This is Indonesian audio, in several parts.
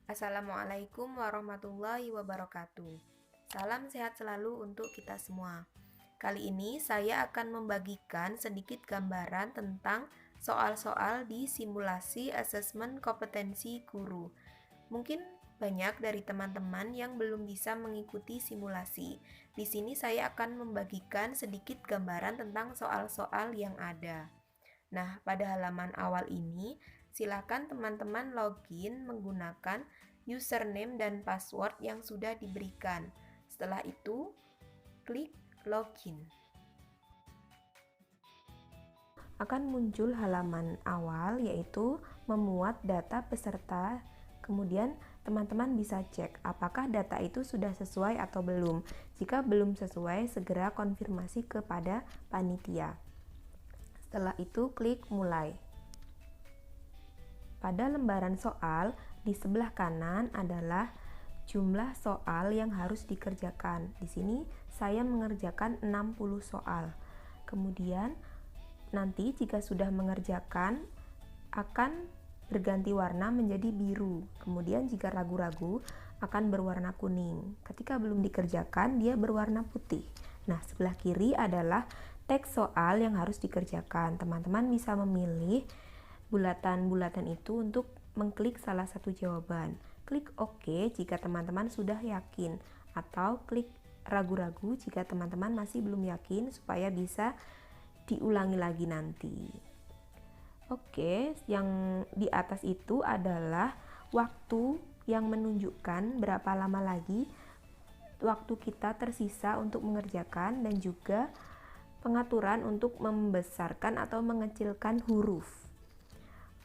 Assalamualaikum warahmatullahi wabarakatuh. Salam sehat selalu untuk kita semua. Kali ini saya akan membagikan sedikit gambaran tentang soal-soal di simulasi asesmen kompetensi guru. Mungkin banyak dari teman-teman yang belum bisa mengikuti simulasi. Di sini saya akan membagikan sedikit gambaran tentang soal-soal yang ada. Nah, pada halaman awal ini, silakan teman-teman login menggunakan username dan password yang sudah diberikan. Setelah itu, klik login. Akan muncul halaman awal yaitu memuat data peserta. Kemudian teman-teman bisa cek apakah data itu sudah sesuai atau belum. Jika belum sesuai, segera konfirmasi kepada panitia. Setelah itu, klik mulai. Pada lembaran soal, di sebelah kanan adalah jumlah soal yang harus dikerjakan. Di sini saya mengerjakan 60 soal. Kemudian nanti jika sudah mengerjakan akan berganti warna menjadi biru. Kemudian jika ragu-ragu akan berwarna kuning. Ketika belum dikerjakan dia berwarna putih. Nah, sebelah kiri adalah teks soal yang harus dikerjakan. Teman-teman bisa memilih bulatan-bulatan itu untuk mengklik salah satu jawaban. Klik OK jika teman-teman sudah yakin, atau klik ragu-ragu jika teman-teman masih belum yakin supaya bisa diulangi lagi nanti. Oke, yang di atas itu adalah waktu yang menunjukkan berapa lama lagi waktu kita tersisa untuk mengerjakan dan juga pengaturan untuk membesarkan atau mengecilkan huruf.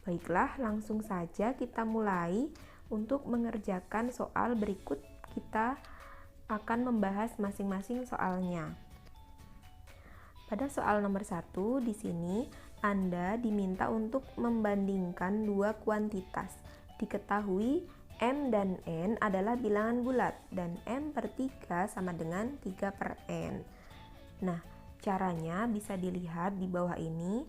Baiklah, langsung saja kita mulai untuk mengerjakan soal berikut. Kita akan membahas masing-masing soalnya. Pada soal nomor 1, di sini Anda diminta untuk membandingkan dua kuantitas. Diketahui M dan N adalah bilangan bulat dan M per 3 sama dengan 3 per N. Nah, caranya bisa dilihat di bawah ini.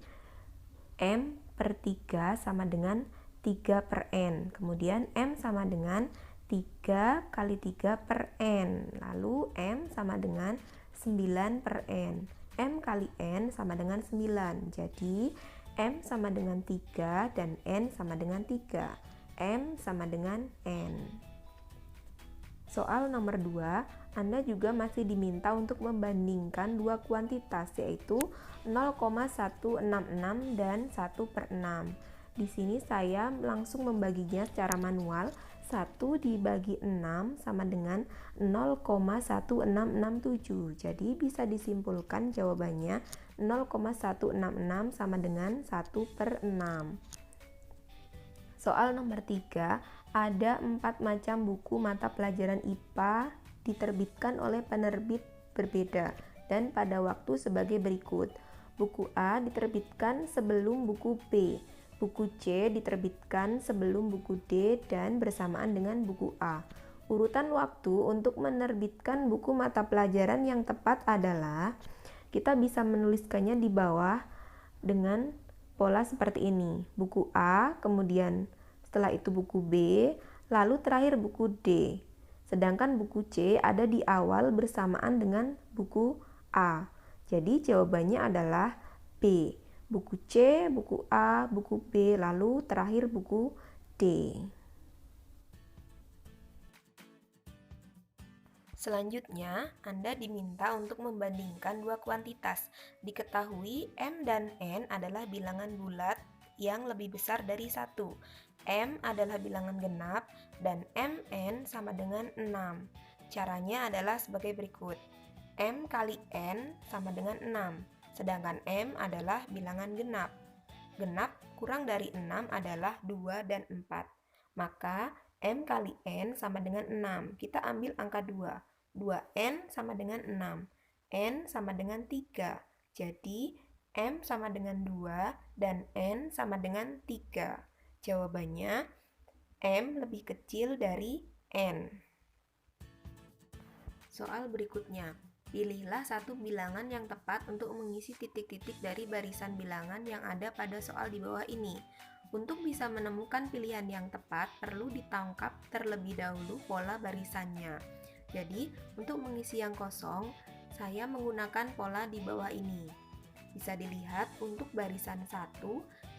M per 3 sama dengan 3 per N. Kemudian M sama dengan 3 kali 3 per N. Lalu M sama dengan 9 per N. M kali N sama dengan 9. Jadi M sama dengan 3 dan N sama dengan 3. M sama dengan N. Soal nomor 2, Anda juga masih diminta untuk membandingkan dua kuantitas, yaitu 0,166 dan 1 per 6. Di sini saya langsung membaginya secara manual. 1 dibagi 6 sama dengan 0,1667. Jadi bisa disimpulkan jawabannya 0,166 sama dengan 1 per 6. Soal nomor 3, ada 4 macam buku mata pelajaran IPA diterbitkan oleh penerbit berbeda dan pada waktu sebagai berikut. Buku A diterbitkan sebelum buku B. Buku C diterbitkan sebelum buku D dan bersamaan dengan buku A. Urutan waktu untuk menerbitkan buku mata pelajaran yang tepat adalah, kita bisa menuliskannya di bawah dengan pola seperti ini. Buku A, kemudian setelah itu buku B, lalu terakhir buku D. Sedangkan buku C ada di awal bersamaan dengan buku A. Jadi jawabannya adalah B. Buku C, buku A, buku B, lalu terakhir buku D. Selanjutnya, Anda diminta untuk membandingkan dua kuantitas. Diketahui M dan N adalah bilangan bulat yang lebih besar dari 1. M adalah bilangan genap dan MN sama dengan 6. Caranya adalah sebagai berikut. M kali N sama dengan 6. Sedangkan M adalah bilangan genap. Genap kurang dari 6 adalah 2 dan 4. Maka M kali N sama dengan 6. Kita ambil angka 2. 2N sama dengan 6. N sama dengan 3. Jadi M sama dengan 2 dan N sama dengan 3. Jawabannya M lebih kecil dari N. Soal berikutnya. Pilihlah satu bilangan yang tepat untuk mengisi titik-titik dari barisan bilangan yang ada pada soal di bawah ini. Untuk bisa menemukan pilihan yang tepat, perlu ditangkap terlebih dahulu pola barisannya. Jadi, untuk mengisi yang kosong, saya menggunakan pola di bawah ini. Bisa dilihat untuk barisan 1,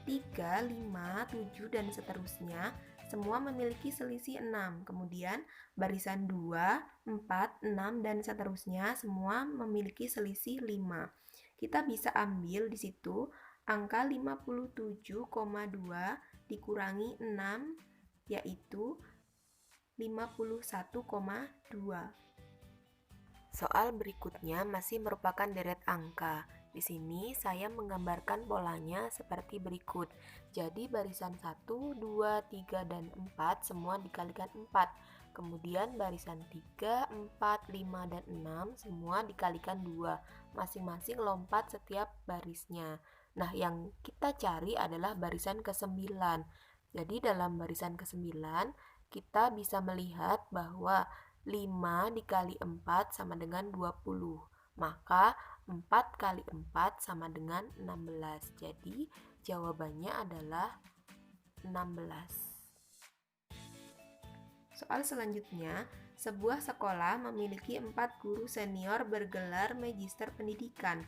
3, 5, 7, dan seterusnya, semua memiliki selisih 6. Kemudian, barisan 2, 4, 6, dan seterusnya, semua memiliki selisih 5. Kita bisa ambil di situ angka 57,2 dikurangi 6, yaitu 51,2. Soal berikutnya masih merupakan deret angka. Di sini saya menggambarkan polanya seperti berikut. Jadi barisan 1, 2, 3, dan 4 semua dikalikan 4. Kemudian barisan 3, 4, 5, dan 6 semua dikalikan 2. Masing-masing lompat setiap barisnya. Nah, yang kita cari adalah barisan ke-9. Jadi dalam barisan ke-9 kita bisa melihat bahwa 5 dikali 4 sama dengan 20. Maka 4 kali 4 sama dengan 16. Jadi jawabannya adalah 16. Soal selanjutnya, sebuah sekolah memiliki 4 guru senior bergelar Magister Pendidikan.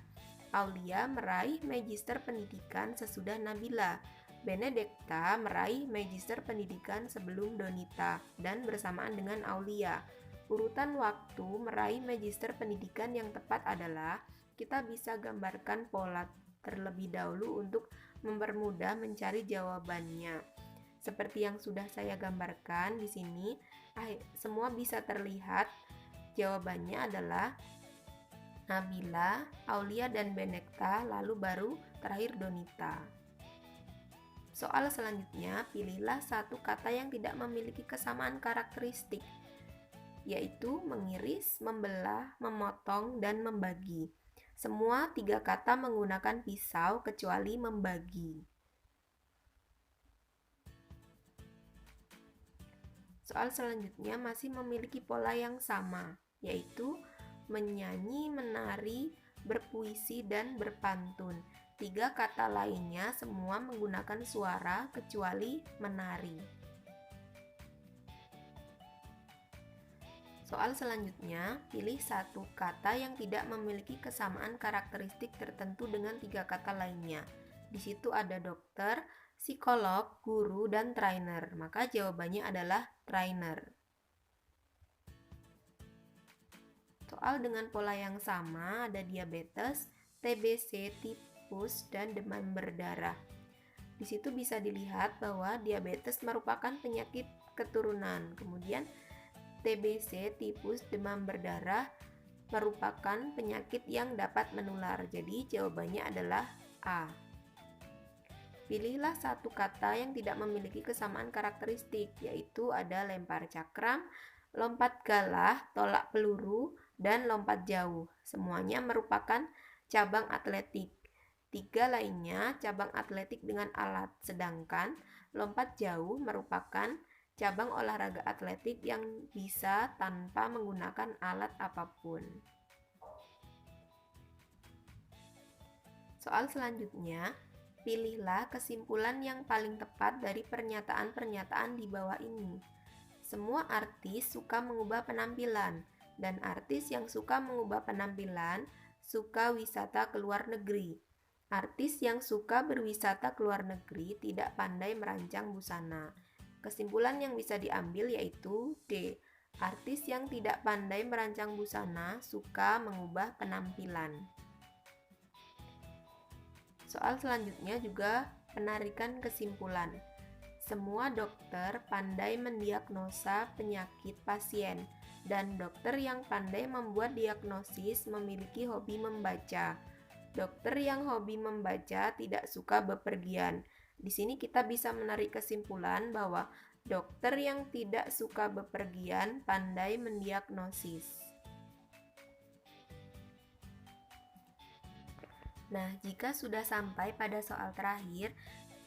Aulia meraih Magister Pendidikan sesudah Nabila. Benedekta meraih Magister Pendidikan sebelum Donita dan bersamaan dengan Aulia. Urutan waktu meraih Magister Pendidikan yang tepat adalah, kita bisa gambarkan pola terlebih dahulu untuk mempermudah mencari jawabannya. Seperti yang sudah saya gambarkan di sini, semua bisa terlihat jawabannya adalah Nabila, Aulia, dan Benedekta, lalu baru terakhir Donita. Soal selanjutnya, pilihlah satu kata yang tidak memiliki kesamaan karakteristik, yaitu mengiris, membelah, memotong, dan membagi. Semua 3 kata menggunakan pisau kecuali membagi. Soal selanjutnya masih memiliki pola yang sama, yaitu menyanyi, menari, berpuisi, dan berpantun. 3 kata lainnya semua menggunakan suara kecuali menari. Soal selanjutnya, pilih satu kata yang tidak memiliki kesamaan karakteristik tertentu dengan 3 kata lainnya. Di situ ada dokter, psikolog, guru, dan trainer. Maka jawabannya adalah trainer. Soal dengan pola yang sama, ada diabetes, TBC, tipus, dan demam berdarah. Di situ bisa dilihat bahwa diabetes merupakan penyakit keturunan. Kemudian TBC, tipus, demam berdarah merupakan penyakit yang dapat menular. Jadi jawabannya adalah A. Pilihlah satu kata yang tidak memiliki kesamaan karakteristik, yaitu ada lempar cakram, lompat galah, tolak peluru, dan lompat jauh. Semuanya merupakan cabang atletik. 3 lainnya cabang atletik dengan alat, sedangkan lompat jauh merupakan cabang olahraga atletik yang bisa tanpa menggunakan alat apapun. Soal selanjutnya, pilihlah kesimpulan yang paling tepat dari pernyataan-pernyataan di bawah ini. Semua artis suka mengubah penampilan, dan artis yang suka mengubah penampilan suka wisata ke luar negeri. Artis yang suka berwisata ke luar negeri tidak pandai merancang busana. Kesimpulan yang bisa diambil yaitu D. Artis yang tidak pandai merancang busana suka mengubah penampilan. Soal selanjutnya juga penarikan kesimpulan. Semua dokter pandai mendiagnosa penyakit pasien, dan dokter yang pandai membuat diagnosis memiliki hobi membaca. Dokter yang hobi membaca tidak suka bepergian. Di sini kita bisa menarik kesimpulan bahwa dokter yang tidak suka bepergian pandai mendiagnosis. Nah, jika sudah sampai pada soal terakhir,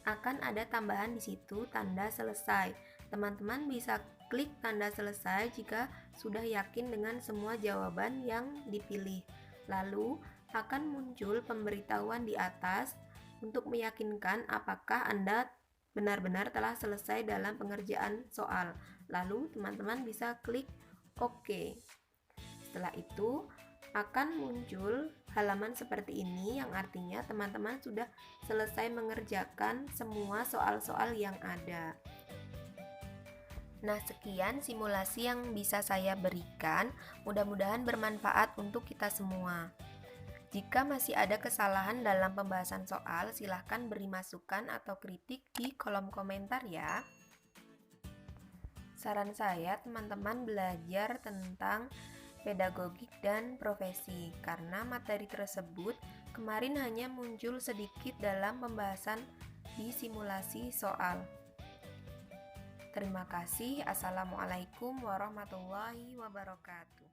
akan ada tambahan di situ tanda selesai. Teman-teman bisa klik tanda selesai jika sudah yakin dengan semua jawaban yang dipilih. Lalu akan muncul pemberitahuan di atas untuk meyakinkan apakah Anda benar-benar telah selesai dalam pengerjaan soal. Lalu teman-teman bisa klik OK. Setelah itu akan muncul halaman seperti ini yang artinya teman-teman sudah selesai mengerjakan semua soal-soal yang ada. Nah, sekian simulasi yang bisa saya berikan. Mudah-mudahan bermanfaat untuk kita semua. Jika masih ada kesalahan dalam pembahasan soal, silahkan beri masukan atau kritik di kolom komentar ya. Saran saya, teman-teman belajar tentang pedagogik dan profesi, karena materi tersebut kemarin hanya muncul sedikit dalam pembahasan di simulasi soal. Terima kasih. Assalamualaikum warahmatullahi wabarakatuh.